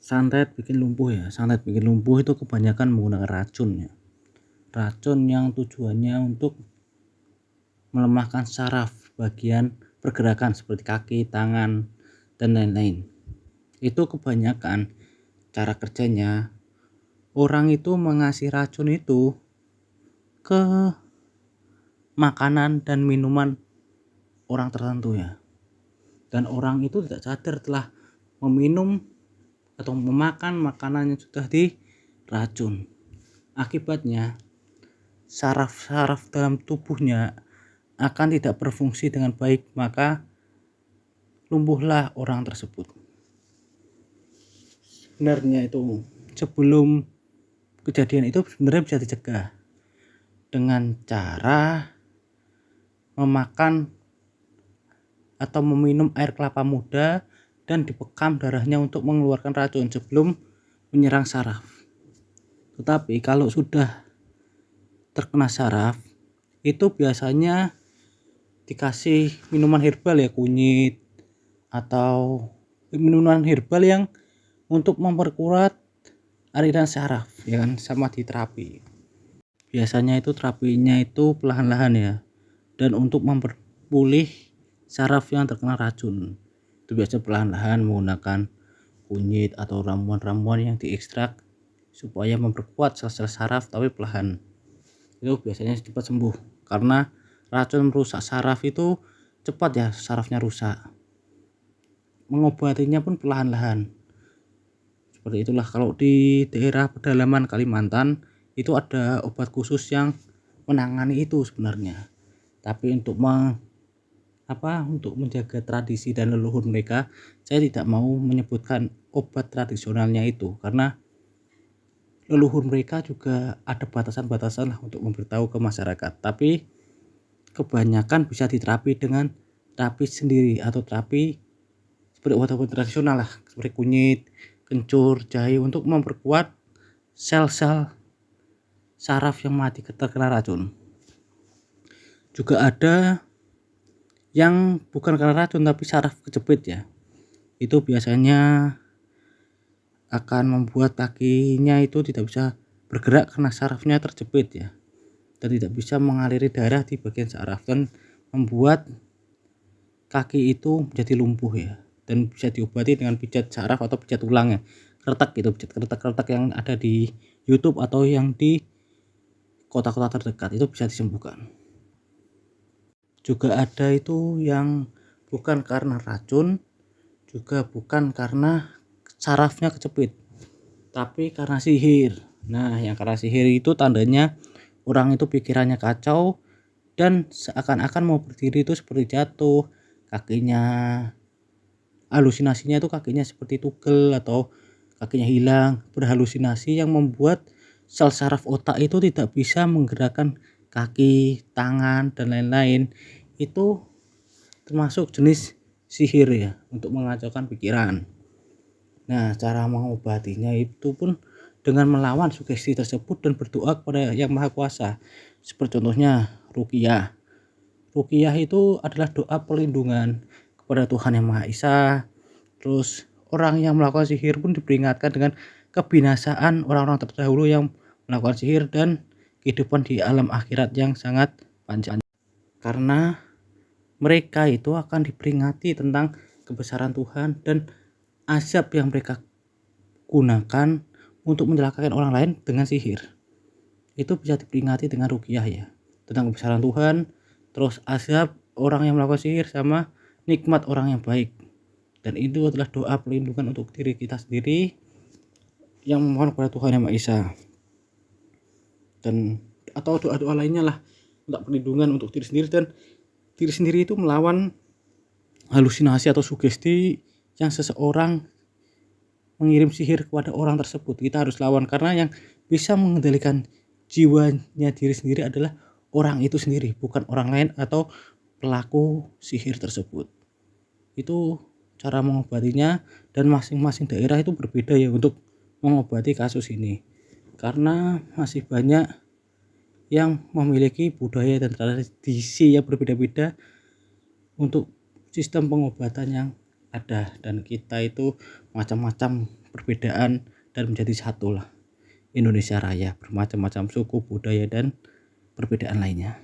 Santet bikin lumpuh ya. Santet bikin lumpuh itu kebanyakan menggunakan racun ya. Racun yang tujuannya untuk melemahkan saraf bagian pergerakan seperti kaki, tangan, dan lain-lain. Itu kebanyakan cara kerjanya orang itu mengasih racun itu ke makanan dan minuman orang tertentu ya. Dan orang itu tidak sadar telah meminum atau memakan makanan yang sudah diracun. Akibatnya saraf-saraf dalam tubuhnya akan tidak berfungsi dengan baik, maka lumpuhlah orang tersebut. Sebenarnya itu sebelum kejadian itu sebenarnya bisa dicegah dengan cara memakan atau meminum air kelapa muda dan dipekam darahnya untuk mengeluarkan racun sebelum menyerang saraf. Tetapi kalau sudah terkena saraf, itu biasanya dikasih minuman herbal ya, kunyit atau minuman herbal yang untuk memperkuat aliran saraf ya kan, sama di terapi. Biasanya itu terapinya itu perlahan-lahan ya, dan untuk memperpulih saraf yang terkena racun itu biasanya perlahan-lahan menggunakan kunyit atau ramuan-ramuan yang diekstrak supaya memperkuat sel-sel saraf, tapi perlahan. Itu biasanya cepat sembuh karena racun merusak saraf itu cepat ya, sarafnya rusak. Mengobatinya pun perlahan-lahan. Seperti itulah. Kalau di daerah pedalaman Kalimantan itu ada obat khusus yang menangani itu sebenarnya. Tapi untuk menjaga tradisi dan leluhur mereka, saya tidak mau menyebutkan obat tradisionalnya itu karena leluhur mereka juga ada batasan-batasan lah untuk memberitahu ke masyarakat. Tapi kebanyakan bisa diterapi dengan terapi sendiri atau terapi seperti obat-obat tradisional lah, seperti kunyit, kencur, jahe untuk memperkuat sel-sel saraf yang mati terkena racun. Juga ada yang bukan karena racun tapi saraf kejepit ya. Itu biasanya akan membuat kakinya itu tidak bisa bergerak karena sarafnya terjepit ya, dan tidak bisa mengaliri darah di bagian saraf dan membuat kaki itu menjadi lumpuh ya. Dan bisa diobati dengan pijat saraf atau pijat tulang ya, kretek gitu, pijat kretek-kretek yang ada di YouTube atau yang di kota-kota terdekat itu bisa disembuhkan. Juga ada itu yang bukan karena racun, juga bukan karena sarafnya kejepit, tapi karena sihir. Nah, yang karena sihir itu tandanya orang itu pikirannya kacau dan seakan-akan mau berdiri itu seperti jatuh, kakinya halusinasinya itu kakinya seperti tugel atau kakinya hilang, berhalusinasi yang membuat sel saraf otak itu tidak bisa menggerakkan kaki, tangan, dan lain-lain. Itu termasuk jenis sihir ya, untuk mengacaukan pikiran. Nah, cara mengobatinya itu pun dengan melawan sugesti tersebut dan berdoa kepada Yang Maha Kuasa. Seperti contohnya ruqyah. Ruqyah itu adalah doa perlindungan kepada Tuhan Yang Maha Esa. Terus orang yang melakukan sihir pun diperingatkan dengan kebinasaan orang-orang terdahulu yang melakukan sihir dan kehidupan di alam akhirat yang sangat panjang. Karena mereka itu akan diperingati tentang kebesaran Tuhan dan azab yang mereka gunakan untuk mencelakakan orang lain dengan sihir. Itu bisa diperingati dengan ruqyah ya, tentang kebesaran Tuhan, terus azab orang yang melakukan sihir, sama nikmat orang yang baik. Dan itu adalah doa perlindungan untuk diri kita sendiri yang memohon kepada Tuhan Yang Maha Esa. Dan atau doa-doa lainnya lah untuk perlindungan untuk diri sendiri, dan diri sendiri itu melawan halusinasi atau sugesti yang seseorang mengirim sihir kepada orang tersebut. Kita harus lawan, karena yang bisa mengendalikan jiwanya diri sendiri adalah orang itu sendiri, bukan orang lain atau pelaku sihir tersebut. Itu cara mengobatinya, dan masing-masing daerah itu berbeda ya untuk mengobati kasus ini, karena masih banyak yang memiliki budaya dan tradisi yang berbeda-beda untuk sistem pengobatan yang ada, dan kita itu macam-macam perbedaan dan menjadi satu lah Indonesia Raya, bermacam-macam suku, budaya, dan perbedaan lainnya.